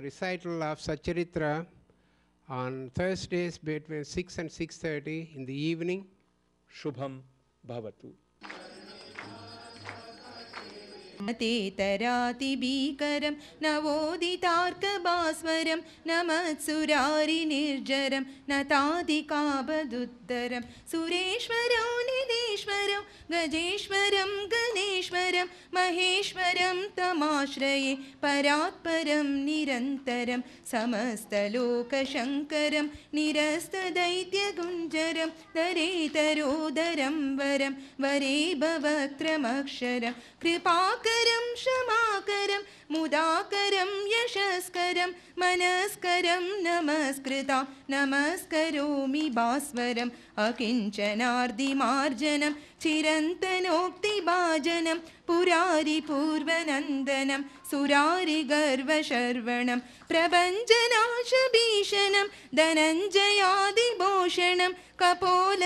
Recital of Satcharitra on Thursdays between 6 and 6:30 in the evening. Shubham Bhavatu. तेतरातिभीकरं नवोदितार्कभास्वरं नमत्सुरारिनिर्जरं नतादिकाबदुत्तरं सुरेश्वरो निधीश्वरो गजेश्वरं गणेश्वरं महेश्वरं तमाश्रये परात्परं निरन्तरं समस्तलोकशङ्करं निरस्तदैत्यगुञ्जरं दरेतरोदरं वरं वरे भवक्त्रमक्षरं कृपाकरं क्षमाकरं मुदाकरं यशस्करं मनस्करं नमस्कृतां नमस्करोमि भास्वरम् अकिञ्चनार्दिमार्जनं चिरन्तनोक्तिभाजनं पुरारिपूर्वनन्दनं सुरारिगर्वशर्वणं प्रभञ्जनाशभीषणं धनञ्जयादिभूषणं कपोलदानवारणं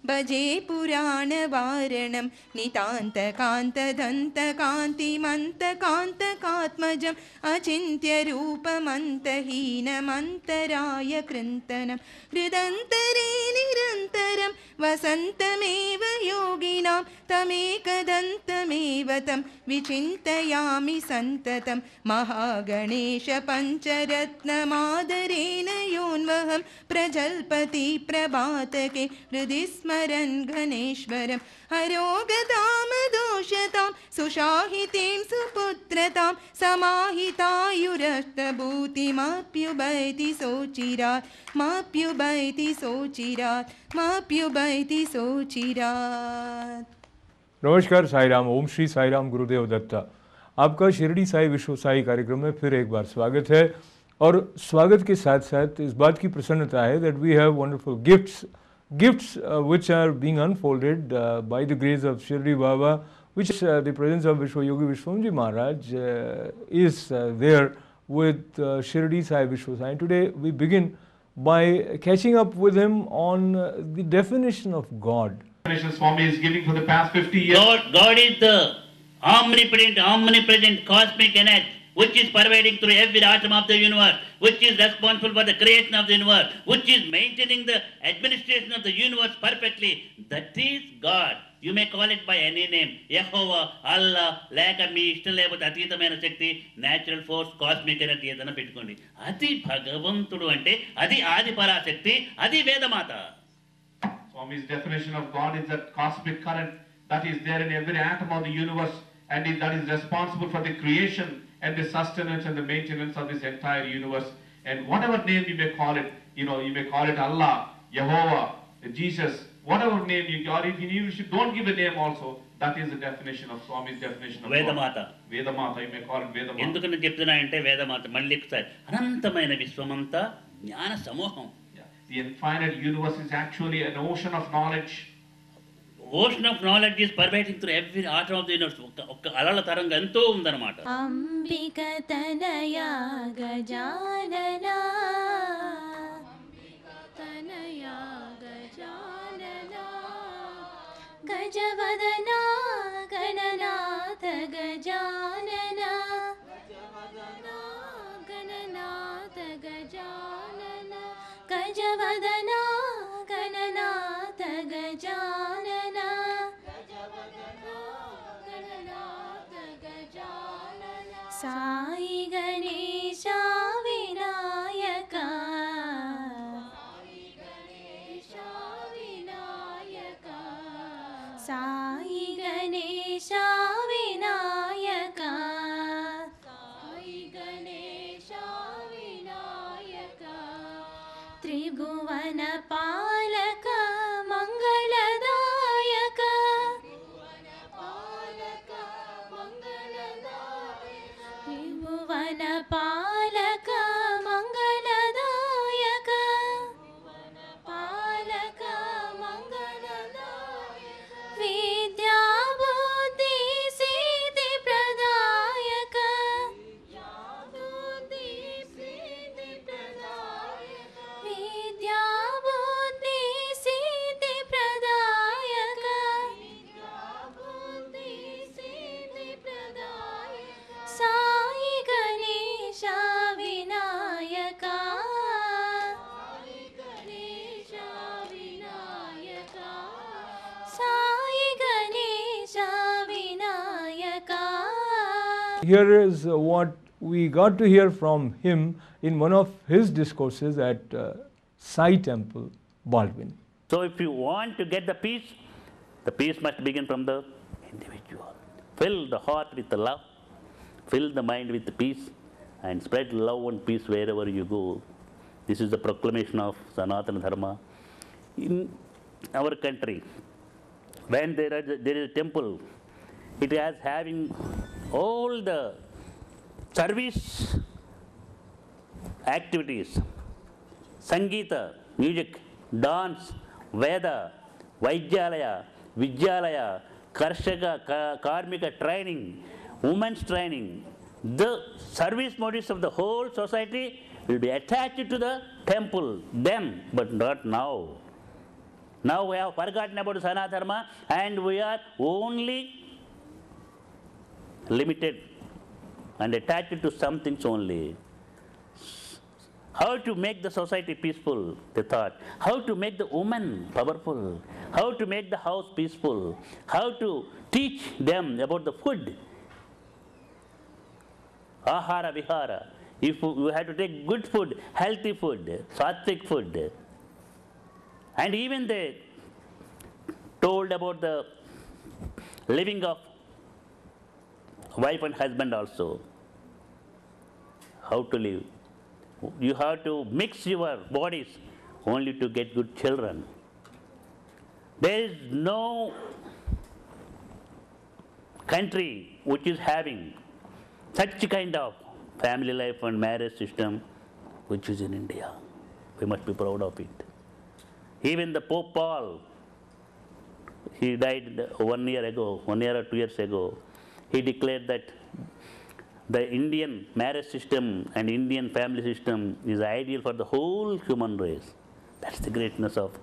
भजे पुराणवारणं नितान्तकान्तदन्तकान्तिमन्तकान्तकात्मजम् अचिन्त्यरूपमन्तहीनमन्तराय कृन्तनं हृदन्तरे निरन्तरं वसन्तमेव योगिनां तमेकदन्तमेव तं विचिन्तयामि सन्ततं महागणेश पञ्चरत्नमादरेण योन्वहं प्रजल्पति प्रभातके हृदि स्मरन् घनेश्वरं हरोगतामदोषतां सुशाहितीं सुपुत्रतां समाहितायुरष्टभूतिमाप्युभयति सोचिरात् माप्युभयति सोचिरात् माप्युभयति सोचिरात्। नमस्कार साई राम, ओम श्री साई राम, गुरुदेव दत्ता। आपका शिरडी साई विश्व साई कार्यक्रम में फिर एक बार स्वागत है। और स्वागत के साथ साथ इस बात की प्रसन्नता है that we have wonderful gifts which are being unfolded by the grace of Shirdi Baba, which the presence of Vishwa Yogi Vishwamji Maharaj is there with Shirdi Sai Vishwa Sai. Today we begin by catching up with him on the definition of God. Swami is giving for the past 50 years. God is the omnipotent, omnipresent cosmic energy which is pervading through every atom of the universe, which is responsible for the creation of the universe, which is maintaining the administration of the universe perfectly. That is God. You may call it by any name. Yehovah, Allah, Leka me, Ishtalevata, Atitamaina Shakti, natural force, cosmic energy, Edana Pitkondi. Adi Bhagavantudu ante, Adi Adi Parashakti, Adi Vedamata. Swami's definition of God is that cosmic current that is there in every atom of the universe and that is responsible for the creation and the sustenance and the maintenance of this entire universe. And whatever name you may call it, you may call it Allah, Yehovah, Jesus, whatever name you or if you don't give a name also, that is the definition of Swami's definition of Vedamata. God. Vedamata, you may call it Vedamata. ఎందుకని చెప్తున్నా అంటే వేదమాత మళ్ళీ ఒకసారి అనంతమైన విశ్వమంతా జ్ఞాన సమూహం. The infinite universe is actually an ocean of knowledge. Ocean of knowledge is pervading through every atom of the universe. ఒక్క అలల తరంగం ఎంతో ఉందన్నమాట. అంబిక తనయా గజాననా తనయా గజాననా గజవదనా గణనాథ గజాననా గజవదనా గణనాథ గజాననా గజవదనా గణనాథ గజాననా సాయి గణేశ వినాయక సాయి గణేశ వినాయక సాయి గణేశ వినాయక సాయి గణేశ వినాయక త్రిభువన పాలక మంగళదాయక త్రిభువన పాలక మంగళదాయక పాలక మంగళదాయక విద్యా బుద్ధి సిద్ధి ప్రదాయక విద్యా బుద్ధి Here is what we got to hear from him in one of his discourses at Sai Temple, Baldwin. So if you want to get the peace must begin from the individual. Fill the heart with the love, fill the mind with the peace, and spread love and peace wherever you go. This is the proclamation of Sanatana Dharma. In our country, when there is a temple, it is having all the service activities, Sangeeta, music, dance, Veda, Vaidyalaya, Vidyalaya, Karshaka, Karmika training, women's training. The service motives of the whole society will be attached to the temple then, but not now. Now we have forgotten about Sanatana Dharma and we are only limited and attached to some things only. How to make the society peaceful, they thought. How to make the woman powerful. How to make the house peaceful. How to teach them about the food. Ahara vihara. If you have to take good food, healthy food, sattvic food. And even they told about the living of wife and husband also. How to live. You have to mix your bodies only to get good children. There is no country which is having such kind of family life and marriage system which is in India. We must be proud of it. Even the Pope Paul, he died 1 year ago, 1 year or 2 years ago. He declared that the Indian marriage system and Indian family system is ideal for the whole human race. That's the greatness of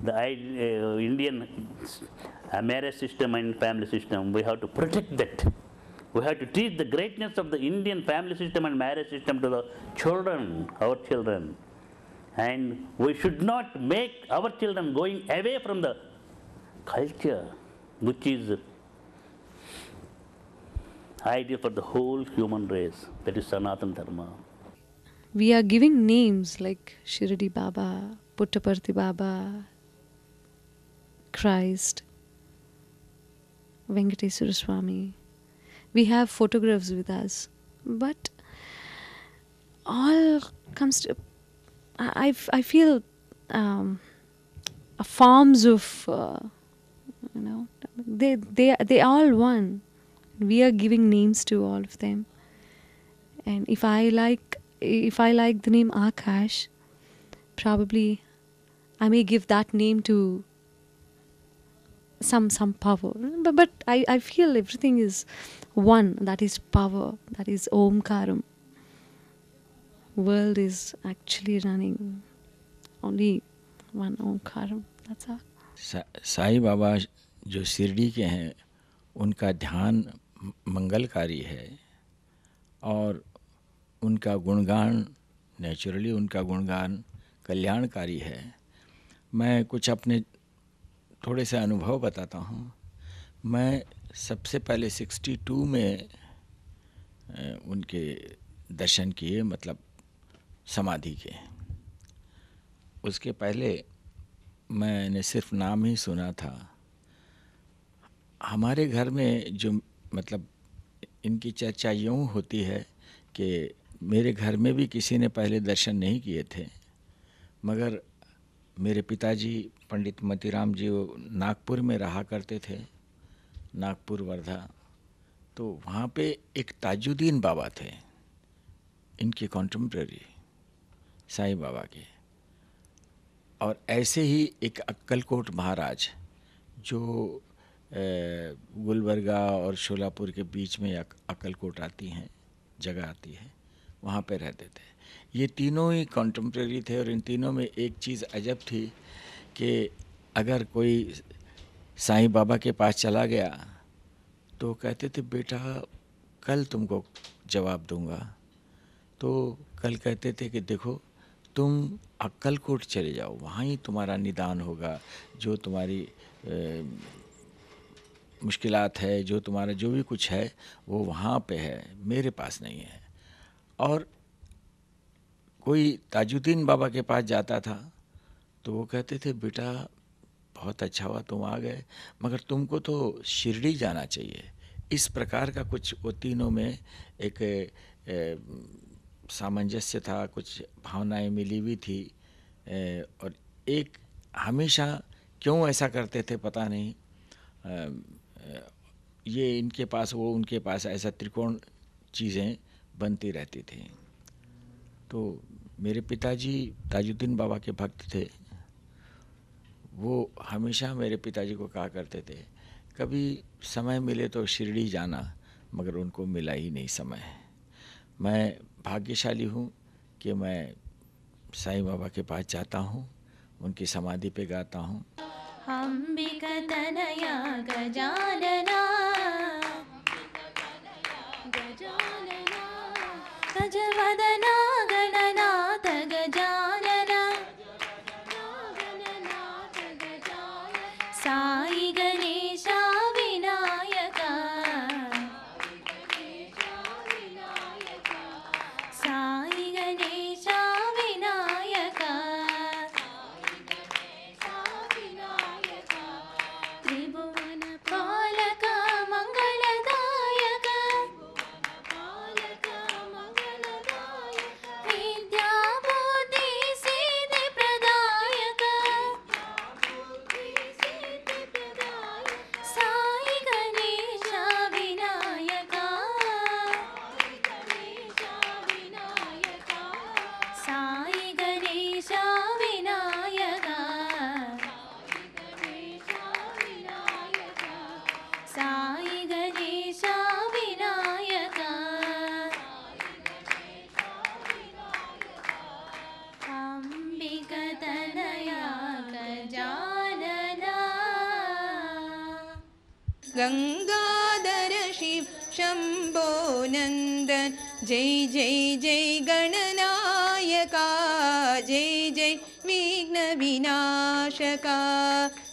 the Indian marriage system and family system. We have to protect that. We have to teach the greatness of the Indian family system and marriage system to the children, our children. And we should not make our children going away from the culture, which is ideal for the whole human race. That is Sanatana Dharma. We are giving names like Shirdi Baba, Puttaparthi Baba, Christ, Venkateswara Swami. We have photographs with us, but all comes to, I feel forms of, they all one. We are giving names to all of them, and if I like the name Akash, probably I may give that name to some power. But I feel everything is one. That is power. That is Omkaram. World is actually running only one Omkaram. That's all. Sai Baba जो शिरडी के हैं उनका ध्यान मंगलकारी है और उनका गुणगान naturally उनका गुणगान कल्याणकारी है। मैं कुछ अपने थोड़े से अनुभव बताता हूँ। मैं सबसे पहले 62 में उनके दर्शन किए, मतलब समाधि के। उसके पहले मैंने सिर्फ नाम ही सुना था। हमारे घर में जो मतलब इनकी चर्चा यूँ होती है कि मेरे घर में भी किसी ने पहले दर्शन नहीं किए थे, मगर मेरे पिताजी पंडित मोतीराम जी वो नागपुर में रहा करते थे, नागपुर वर्धा। तो वहाँ पे एक ताजुद्दीन बाबा थे, इनके कॉन्टेम्पररी साईं बाबा के। और ऐसे ही एक अक्कलकोट महाराज जो गुलबर्गा और शोलापुर के बीच में अक्कलकोट आती हैं, जगह आती है, वहाँ पे रहते थे। ये तीनों ही कॉन्टेम्पररी थे और इन तीनों में एक चीज़ अजब थी कि अगर कोई साईं बाबा के पास चला गया तो कहते थे बेटा कल तुमको जवाब दूंगा। तो कल कहते थे कि देखो तुम अक्कलकोट चले जाओ, वहाँ ही तुम्हारा निदान होगा, जो तुम्हारी मुश्किलात है, जो तुम्हारा जो भी कुछ है वो वहाँ पे है, मेरे पास नहीं है। और कोई ताजुद्दीन बाबा के पास जाता था तो वो कहते थे बेटा बहुत अच्छा हुआ तुम आ गए, मगर तुमको तो शिरडी जाना चाहिए। इस प्रकार का कुछ वो तीनों में एक सामंजस्य था, कुछ भावनाएं मिली हुई थी। और एक हमेशा क्यों ऐसा करते थे पता नहीं, ये इनके पास वो उनके पास, ऐसा त्रिकोण चीज़ें बनती रहती थी। तो मेरे पिताजी ताजुद्दीन बाबा के भक्त थे। वो हमेशा मेरे पिताजी को कहा करते थे कभी समय मिले तो शिरडी जाना, मगर उनको मिला ही नहीं समय। मैं भाग्यशाली हूँ कि मैं साईं बाबा के पास जाता हूँ, उनकी समाधि पे गाता हूँ। अंबिका तनया गजानना गजानना गजवदना गणनाथ गजानना गणनाथ गजानना साई गणेशा विनायका साई गणेशा विनायका त्रिभुवन पालक मंगलदायक विद्या बुद्धि सिद्धि प्रदायक साई गणेश विनायक साई गणेश विनायक साई गणेश विनायक अंबिका तनया गजानना गंगाधर शिव शंभो नंदन जय जय जय गणनायका जय जय विघ्न विनाशका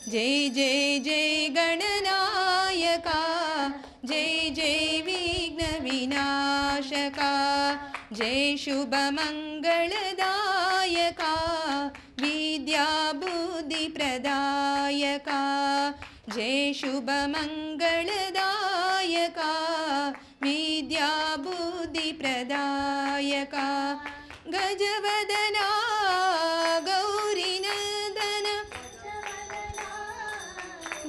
जय जय जय गणनायका जय जय विघ्न विनाशका जय शुभ मंगलदायका विद्या बुद्धि प्रदायका जय शुभ मंगलदायका विद्या बुद्धि प्रदायका गजवदना गौरीनंदन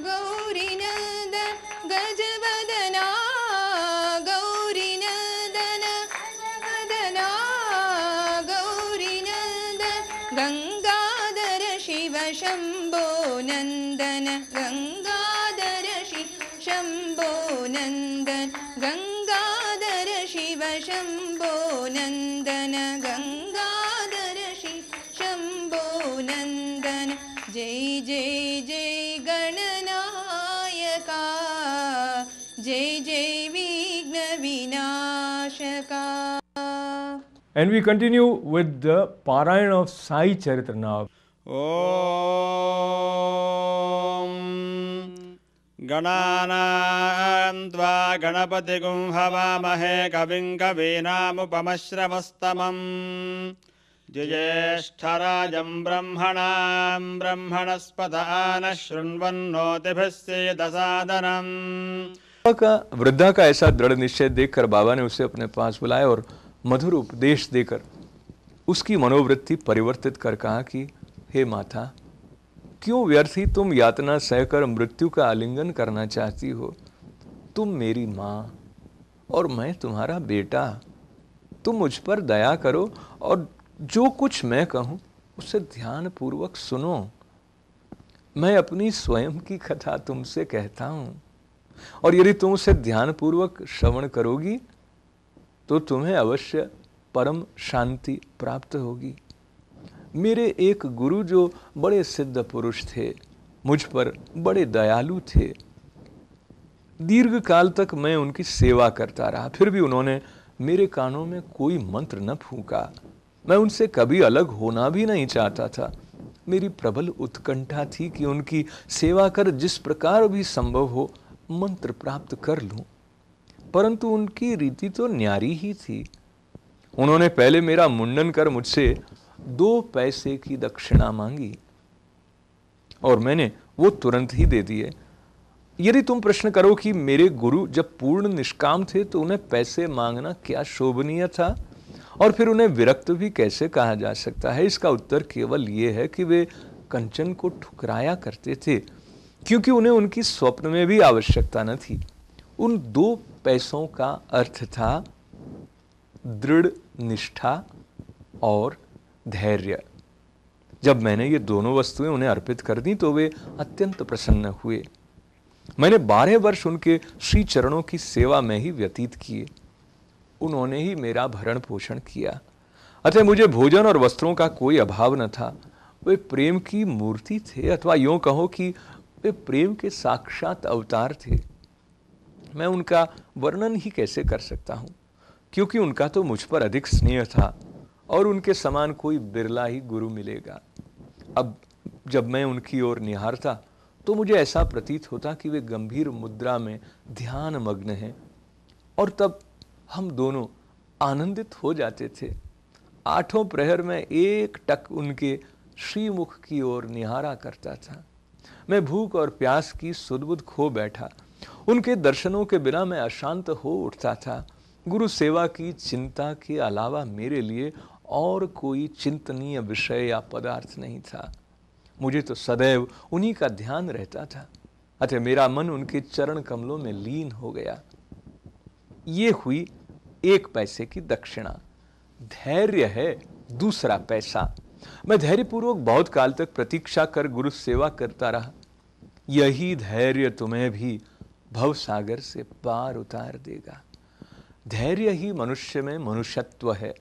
गौरीनंदन गजवदना गौरीनंदन गजवदना गौरीनंदन गंगाधर शिव शंभो नंदन गंगाधर शिव शंभो नंदन गंगाधर शिव शंभो नंदन गंगाधर शिव शंभो नंदन जय जय जय गणनायका जय जय विघ्न विनाशका. And we continue with the Parayan of Sai Charitra now. ॐ गणानां त्वा गणपतिगुं हवामहे कविं कवीनामुपमश्रवस्तमम् ज्येष्ठराजं ब्रह्मणां ब्रह्मणस्पत आनः शृण्वन्नोतिभिः सीदसादनम्. वृद्धा का ऐसा दृढ़ निश्चय देखकर बाबा ने उसे अपने पास बुलाया और मधुर उपदेश देकर उसकी मनोवृत्ति परिवर्तित कर कहा कि हे माता, क्यों व्यर्थी तुम यातना सहकर मृत्यु का आलिंगन करना चाहती हो? तुम मेरी माँ और मैं तुम्हारा बेटा। तुम मुझ पर दया करो और जो कुछ मैं कहूँ उसे ध्यान पूर्वक सुनो। मैं अपनी स्वयं की कथा तुमसे कहता हूँ और यदि तुम उसे ध्यान पूर्वक श्रवण करोगी तो तुम्हें अवश्य परम शांति प्राप्त होगी। मेरे एक गुरु जो बड़े सिद्ध पुरुष थे, मुझ पर बड़े दयालु थे। दीर्घ काल तक मैं उनकी सेवा करता रहा, फिर भी उन्होंने मेरे कानों में कोई मंत्र न फूंका। मैं उनसे कभी अलग होना भी नहीं चाहता था। मेरी प्रबल उत्कंठा थी कि उनकी सेवा कर जिस प्रकार भी संभव हो मंत्र प्राप्त कर लूं, परंतु उनकी रीति तो न्यारी ही थी। उन्होंने पहले मेरा मुंडन कर मुझसे 2 पैसे की दक्षिणा मांगी और मैंने वो तुरंत ही दे दिए। यदि तुम प्रश्न करो कि मेरे गुरु जब पूर्ण निष्काम थे तो उन्हें पैसे मांगना क्या शोभनीय था और फिर उन्हें विरक्त भी कैसे कहा जा सकता है, इसका उत्तर केवल ये है कि वे कंचन को ठुकराया करते थे, क्योंकि उन्हें उनकी स्वप्न में भी आवश्यकता न थी। उन 2 पैसों का अर्थ था दृढ़ निष्ठा और धैर्य। जब मैंने ये दोनों वस्तुएं उन्हें अर्पित कर दी तो वे अत्यंत प्रसन्न हुए। मैंने 12 वर्ष उनके श्री चरणों की सेवा में ही व्यतीत किए। उन्होंने ही मेरा भरण पोषण किया, अतः मुझे भोजन और वस्त्रों का कोई अभाव न था। वे प्रेम की मूर्ति थे, अथवा यूं कहो कि वे प्रेम के साक्षात अवतार थे। मैं उनका वर्णन ही कैसे कर सकता हूं, क्योंकि उनका तो मुझ पर अधिक स्नेह था और उनके समान कोई बिरला ही गुरु मिलेगा। अब जब मैं उनकी ओर निहारता तो मुझे ऐसा प्रतीत होता कि वे गंभीर मुद्रा में ध्यान मग्न हैं, और तब हम दोनों आनंदित हो जाते थे। 8 प्रहर में एक टक उनके श्रीमुख की ओर निहारा करता था। मैं भूख और प्यास की सुध-बुध खो बैठा। उनके दर्शनों के बिना मैं अशांत हो उठता था। गुरु सेवा की चिंता के अलावा मेरे लिए और कोई चिंतनीय विषय या पदार्थ नहीं था। मुझे तो सदैव उन्हीं का ध्यान रहता था, अतः मेरा मन उनके चरण कमलों में लीन हो गया। ये हुई 1 पैसे की दक्षिणा। धैर्य है दूसरा पैसा। मैं धैर्यपूर्वक बहुत काल तक प्रतीक्षा कर गुरु सेवा करता रहा। यही धैर्य तुम्हें भी भवसागर से पार उतार देगा। धैर्य ही मनुष्य में मनुष्यत्व है।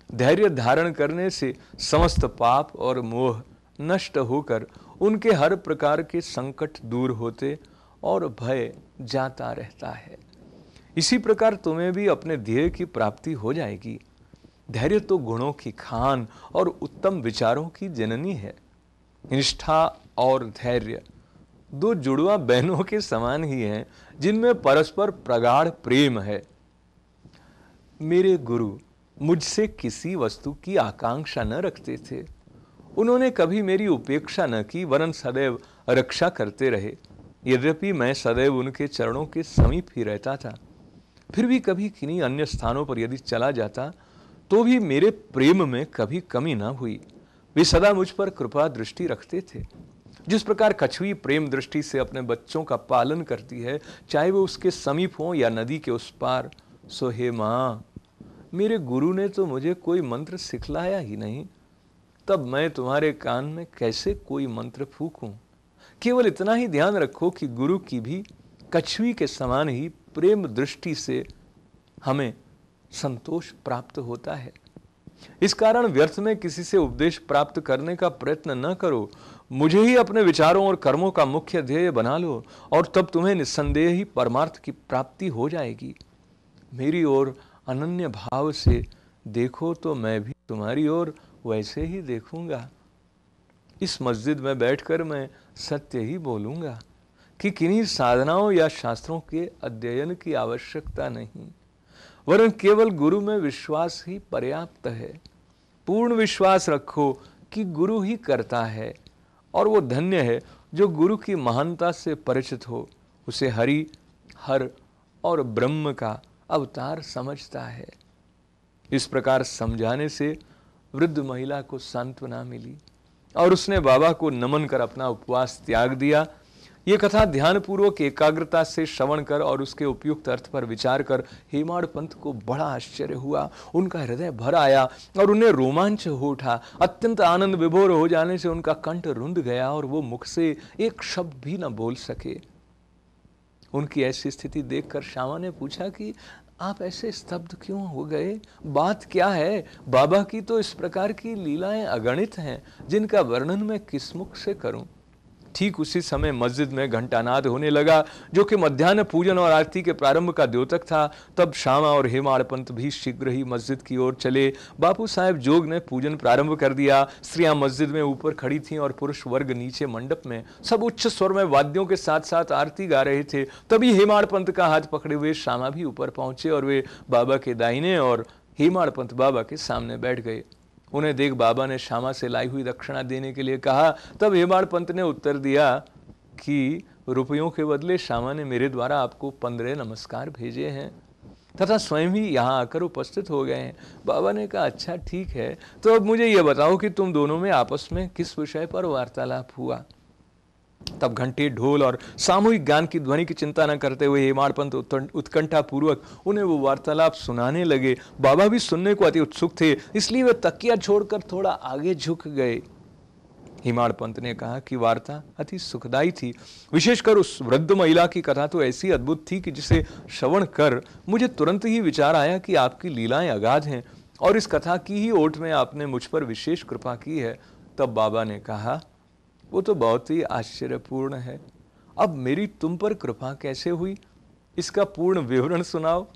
धैर्य धारण करने से समस्त पाप और मोह नष्ट होकर उनके हर प्रकार के संकट दूर होते और भय जाता रहता है। इसी प्रकार तुम्हें भी अपने ध्येय की प्राप्ति हो जाएगी। धैर्य तो गुणों की खान और उत्तम विचारों की जननी है। निष्ठा और धैर्य 2 जुड़वा बहनों के समान ही हैं, जिनमें परस्पर प्रगाढ़ प्रेम है। मेरे गुरु मुझसे किसी वस्तु की आकांक्षा न रखते थे। उन्होंने कभी मेरी उपेक्षा न की, वरन सदैव रक्षा करते रहे। यद्यपि मैं सदैव उनके चरणों के समीप ही रहता था, फिर भी कभी किन्हीं अन्य स्थानों पर यदि चला जाता तो भी मेरे प्रेम में कभी कमी न हुई। वे सदा मुझ पर कृपा दृष्टि रखते थे। जिस प्रकार कछुई प्रेम दृष्टि से अपने बच्चों का पालन करती है, चाहे वो उसके समीप हो या नदी के उस पार, सो हे माँ, मेरे गुरु ने तो मुझे कोई मंत्र सिखलाया ही नहीं, तब मैं तुम्हारे कान में कैसे कोई मंत्र फूकूं। केवल इतना ही ध्यान रखो कि गुरु की भी कछुई के समान ही प्रेम दृष्टि से हमें संतोष प्राप्त होता है। इस कारण व्यर्थ में किसी से उपदेश प्राप्त करने का प्रयत्न न करो। मुझे ही अपने विचारों और कर्मों का मुख्य ध्येय बना लो, और तब तुम्हें निस्संदेह ही परमार्थ की प्राप्ति हो जाएगी। मेरी ओर अनन्य भाव से देखो तो मैं भी तुम्हारी ओर वैसे ही देखूंगा। इस मस्जिद में बैठकर मैं सत्य ही बोलूंगा कि किन्हीं साधनाओं या शास्त्रों के अध्ययन की आवश्यकता नहीं, वरन केवल गुरु में विश्वास ही पर्याप्त है। पूर्ण विश्वास रखो कि गुरु ही करता है, और वो धन्य है जो गुरु की महानता से परिचित हो, उसे हरि, हर और ब्रह्म का अवतार समझता है। इस प्रकार समझाने से वृद्ध महिला को सांत्वना मिली और उसने बाबा को नमन कर अपना उपवास त्याग दिया। ये कथा ध्यानपूर्वक एकाग्रता से श्रवण कर और उसके उपयुक्त अर्थ पर विचार कर हेमाड़ पंत को बड़ा आश्चर्य हुआ। उनका हृदय भर आया और उन्हें रोमांच हो उठा। अत्यंत आनंद विभोर हो जाने से उनका कंठ रुंध गया और वो मुख से एक शब्द भी न बोल सके। उनकी ऐसी स्थिति देखकर श्यामा ने पूछा कि आप ऐसे स्तब्ध क्यों हो गए, बात क्या है? बाबा की तो इस प्रकार की लीलाएं अगणित हैं, जिनका वर्णन मैं किस मुख से करूं। ठीक उसी समय मस्जिद में घंटानाद होने लगा, जो कि मध्याह्न पूजन और आरती के प्रारंभ का द्योतक था। तब श्यामा और हेमाड़ पंत भी शीघ्र ही मस्जिद की ओर चले। बापू साहेब जोग ने पूजन प्रारंभ कर दिया। स्त्रियां मस्जिद में ऊपर खड़ी थीं और पुरुष वर्ग नीचे मंडप में। सब उच्च स्वर में वाद्यों के साथ साथ आरती गा रहे थे। तभी हेमाड़ पंत का हाथ पकड़े हुए श्यामा भी ऊपर पहुंचे और वे बाबा के दाहिने और हेमाड़ पंत बाबा के सामने बैठ गए। उन्हें देख बाबा ने श्यामा से लाई हुई दक्षिणा देने के लिए कहा। तब हेमाड़ पंत ने उत्तर दिया कि रुपयों के बदले श्यामा ने मेरे द्वारा आपको 15 नमस्कार भेजे हैं तथा स्वयं ही यहाँ आकर उपस्थित हो गए हैं। बाबा ने कहा, अच्छा ठीक है, तो अब मुझे यह बताओ कि तुम दोनों में आपस में किस विषय पर वार्तालाप हुआ। तब घंटे, ढोल और सामूहिक गान की ध्वनि की चिंता न करते हुए हेमाड़ पंत उत्कंठा पूर्वक उन्हें वो वार्तालाप सुनाने लगे। बाबा भी सुनने को अति उत्सुक थे, इसलिए वे तकिया छोड़कर थोड़ा आगे झुक गए। हेमाड़ पंत ने कहा कि वार्ता अति सुखदायी थी। विशेषकर उस वृद्ध महिला की कथा तो ऐसी अद्भुत थी कि जिसे श्रवण कर मुझे तुरंत ही विचार आया कि आपकी लीलाएं अगाध हैं और इस कथा की ही ओट में आपने मुझ पर विशेष कृपा की है। तब बाबा ने कहा, वो तो बहुत ही आश्चर्यपूर्ण है। अब मेरी तुम पर कृपा कैसे हुई, इसका पूर्ण विवरण सुनाओ।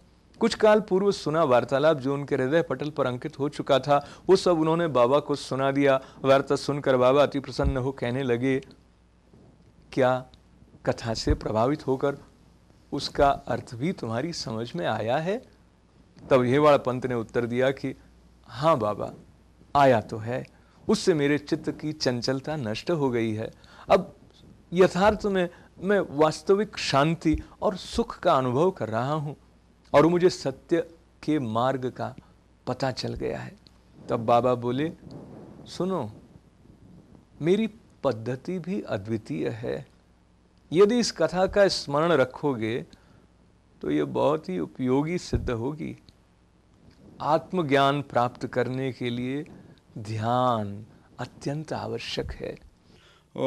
कुछ काल पूर्व सुना वार्तालाप जो उनके हृदय पटल पर अंकित हो चुका था, वो सब उन्होंने बाबा को सुना दिया। वार्ता सुनकर बाबा अति प्रसन्न हो कहने लगे, क्या कथा से प्रभावित होकर उसका अर्थ भी तुम्हारी समझ में आया है? तब हेमाड़ पंत ने उत्तर दिया कि हाँ बाबा, आया तो है। उससे मेरे चित्त की चंचलता नष्ट हो गई है। अब यथार्थ में मैं वास्तविक शांति और सुख का अनुभव कर रहा हूं और मुझे सत्य के मार्ग का पता चल गया है। तब बाबा बोले, सुनो, मेरी पद्धति भी अद्वितीय है। यदि इस कथा का स्मरण रखोगे तो यह बहुत ही उपयोगी सिद्ध होगी। आत्मज्ञान प्राप्त करने के लिए ध्यान अत्यंत आवश्यक है। ओम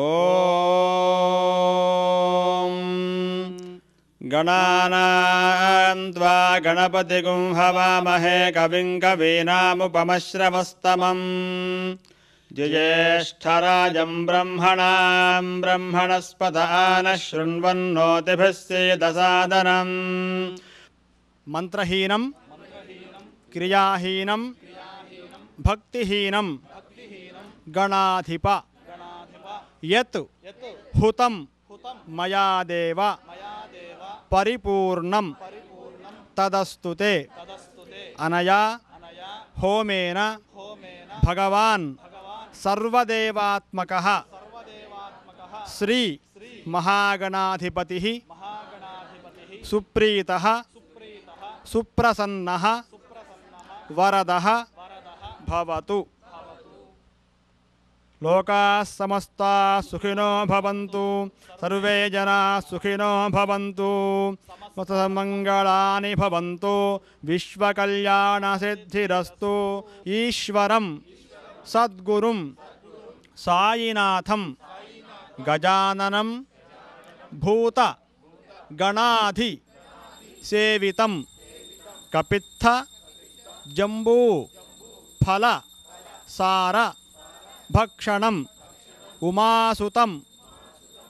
गणानां त्वा गणपतिगुं हवामहे कविं कवीनामुपमश्रवस्तमं ज्येष्ठराजं ब्रह्मणां ब्रह्मणस्पत नः शृण्वन्नोतिभिः सीदसादनं मंत्रहीनं क्रियाहीनं भक्तिहीनं गणाधिप यत् हुतं मया देव परिपूर्णं तदस्तुते अनया होमेन भगवान् सर्वदेवात्मकः श्री महागणाधिपतिः सुप्रीतः सुप्रसन्नः वरदः भवतु। लोकाः समस्ताः सुखिनो भवन्तु, सर्वे जनाः सुखिनो भवन्तु, समस्तमङ्गलानि भवन्तु, विश्वकल्याणसिद्धिरस्तु। ईश्वरं सद्गुरुं साईनाथं गजाननं भूत गणाधि सेवितं कपित्थ जम्बू फल सार भक्षणं उमासुतं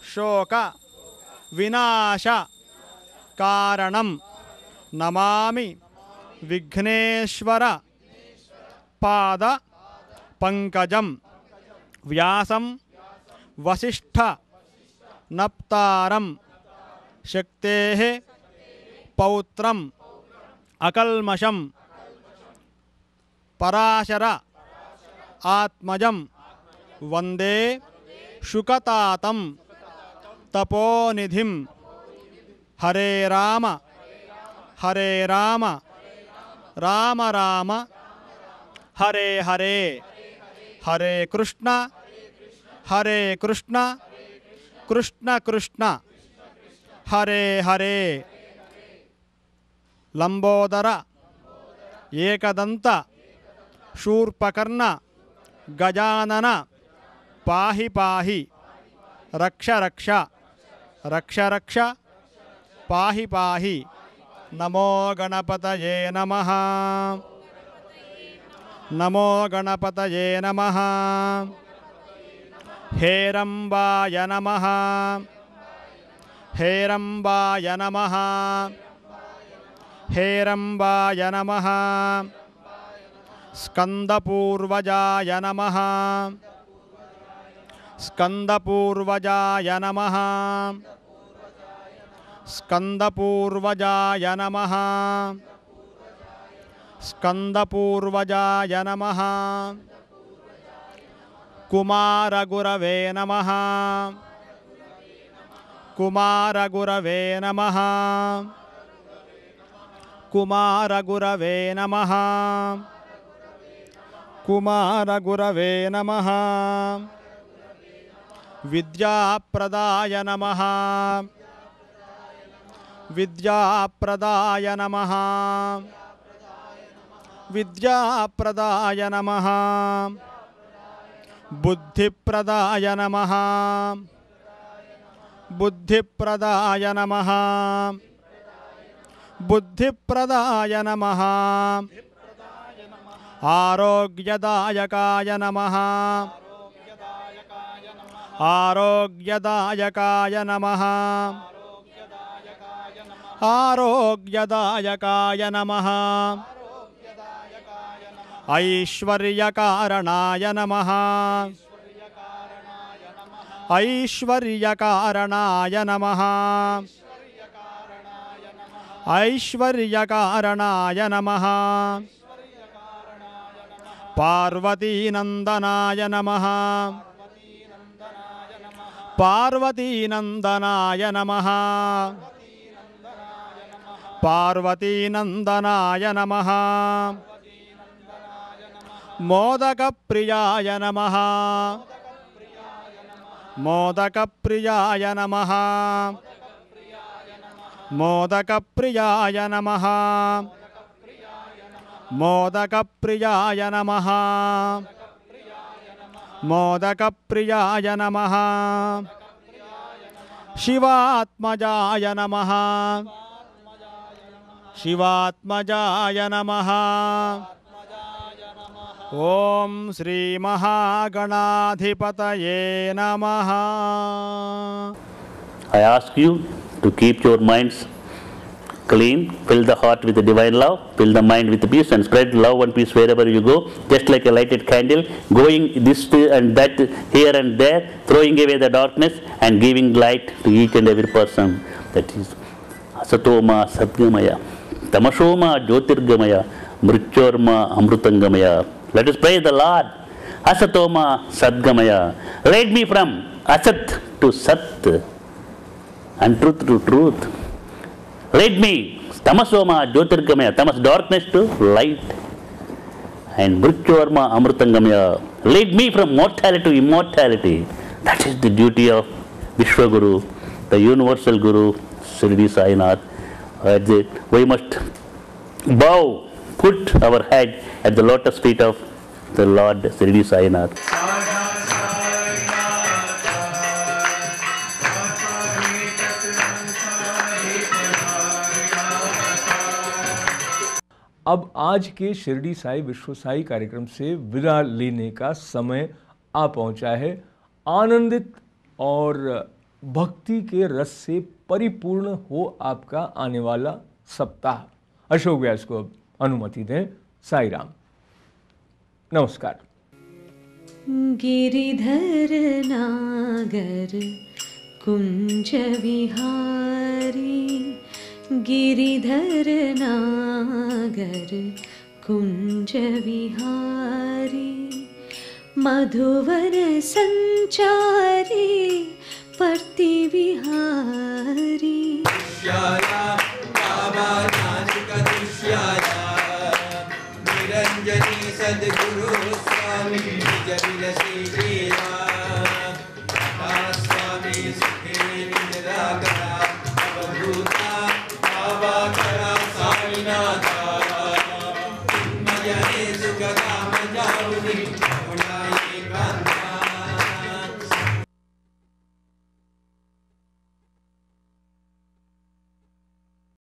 शोक विनाश कारणं नमामि विघ्नेश्वर पाद पंकजं व्यासं वसिष्ठ नप्तारं शक्तेः पौत्रं अकल्मषं पराशर आत्मजं वंदे शुकतातं तपोनिधिं। हरे राम राम राम हरे हरे, हरे कृष्ण कृष्ण कृष्ण हरे हरे। लंबोदर एकदंत शूर्पकर्ण गजानन पाहि पाहि, रक्ष रक्ष रक्ष रक्ष पाहि पाहि। नमो गणपतये नमः, नमो गणपतये नमः। हेरम्बाय नमः हेरम्बाय नमः हेरम्बाय नमः स्कंदपूर्वजाय नमः स्कंदपूर्वजाय नमः स्कंदपूर्वजाय नमः स्कंदपूर्वजाय नमः कुमारगुरवे नमः कुमारगुरवे नमः कुमारगुरवे नमः कुमारगुरवे नमः विद्याप्रदाय नमः विद्याप्रदाय नमः विद्याप्रदाय नमः बुद्धिप्रदाय नमः बुद्धिप्रदाय नमः बुद्धिप्रदाय नमः आरोग्यदायकाय नमः आरोग्यदायकाय नमः आरोग्यदायकाय नमः ऐश्वर्यकारणाय नमः ऐश्वर्यकारणाय नमः ऐश्वर्यकारणाय नमः पार्वतीनन्दनाय नमः पार्वतीनन्दनाय नमः पार्वतीनन्दनाय नमः मोदकप्रियाय नमः मोदकप्रियाय नमः मोदकप्रियाय नमः मोदकप्रियाय नमः मोदकप्रियाय नमः शिवात्मजाय नमः शिवात्मजाय नमः ओम श्री महागणाधिपतये नमः। I ask you to keep your minds clean, fill the heart with the divine love, fill the mind with peace, and spread love and peace wherever you go, just like a lighted candle, going this and that, here and there, throwing away the darkness and giving light to each and every person. That is Asatoma Sadgamaya, Tamashoma Jyotirgamaya, Mrichorma Amrutangamaya. Let us praise the Lord. Asatoma Sadgamaya. Lead me from Asat to Sat and truth to truth. Lead me, Tamasoma Jyotirgamaya, Tamas darkness to light, and Mrichorma Amrutangamaya. Lead me from mortality to immortality. That is the duty of Vishwaguru, the universal Guru, Shirdi Sai Nath. We must bow, put our head at the lotus feet of the Lord Shirdi Sai Nath. अब आज के शिरडी साई विश्व साई कार्यक्रम से विदा लेने का समय आ पहुंचा है। आनंदित और भक्ति के रस से परिपूर्ण हो आपका आने वाला सप्ताह। अशोक व्यास को अब अनुमति दें। साई राम। नमस्कार। गिरिधर नागर कुंज विहारी, गिरिधर नागर कुंज विहारी, मधुवर संचारी पर्ति विहारी। बाबा नानक दुष्याया, निरंजनी सद्गुरु स्वामी निज विलसी प्रिया, स्वामी सुखे निराकरा अवधूता बाबा करा साईनाथा।